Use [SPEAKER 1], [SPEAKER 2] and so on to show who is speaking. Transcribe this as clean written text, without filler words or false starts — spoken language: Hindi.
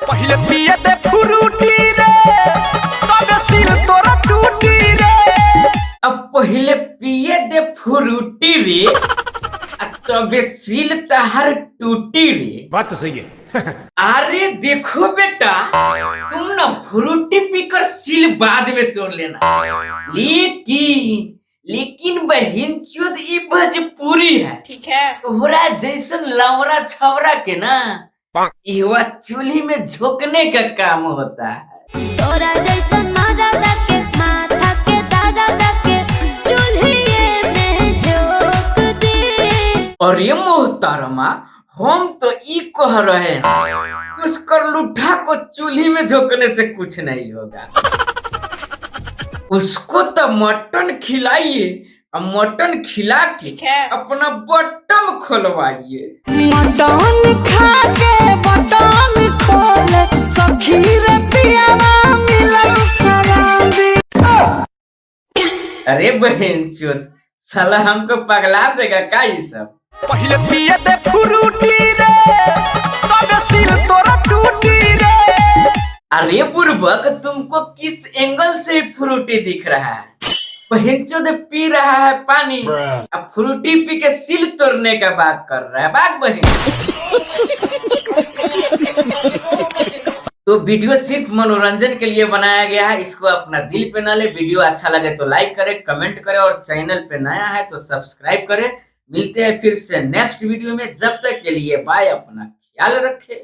[SPEAKER 1] पहले पिए दे फ्रूटी रे तबे सिल तोरा टूटी रे।
[SPEAKER 2] अब पहले पिए दे फ्रूटी रे तबे सिल तहर टूटी रे।
[SPEAKER 3] बात तो सही है।
[SPEAKER 2] अरे देखो बेटा, तुम ना फ्रूटी पीकर सिल बाद में तोड़ लेना, लेकिन बहन चोद ई भोजपुरी है।
[SPEAKER 4] ठीक है।
[SPEAKER 2] तोहरा जैसन लवरा छवरा के ना इहवा चूल्ही में झोंकने का काम होता है।
[SPEAKER 5] तोरा जैसन मर्दा के माथा के दादा के चूल्हिए में झोंक दे।
[SPEAKER 2] और ये मोहतरमा, हम तो ई कह रहे हैं उस करलूठा को चूल्ही में झोंकने से कुछ नहीं होगा। उसको तो मटन खिलाइए और मटन खिला के अपना बटन खोलवाइए।
[SPEAKER 1] मटन खा के बटन खोले सखी रे पियावा मिलन शराबी।
[SPEAKER 2] अरे बहन चोद, साला हमको पगला देगा का ये सब।
[SPEAKER 1] पहले पिए दे फ्रूटी रे तबे सिल तोरा टूटी रे।
[SPEAKER 2] अरे बुर्बक, तुमको किस एंगल से फ्रूटी दिख रहा है? बहन चोद पी रहा है पानी, अब फ्रूटी पी के सिल तोड़ने का बात कर रहा है। बाग बहन। तो वीडियो सिर्फ मनोरंजन के लिए बनाया गया है, इसको अपना दिल पे ना ले। वीडियो अच्छा लगे तो लाइक करे, कमेंट करे और चैनल पे नया है तो सब्सक्राइब करे। मिलते हैं फिर से नेक्स्ट वीडियो में, जब तक के लिए बाय, अपना ख्याल रखें।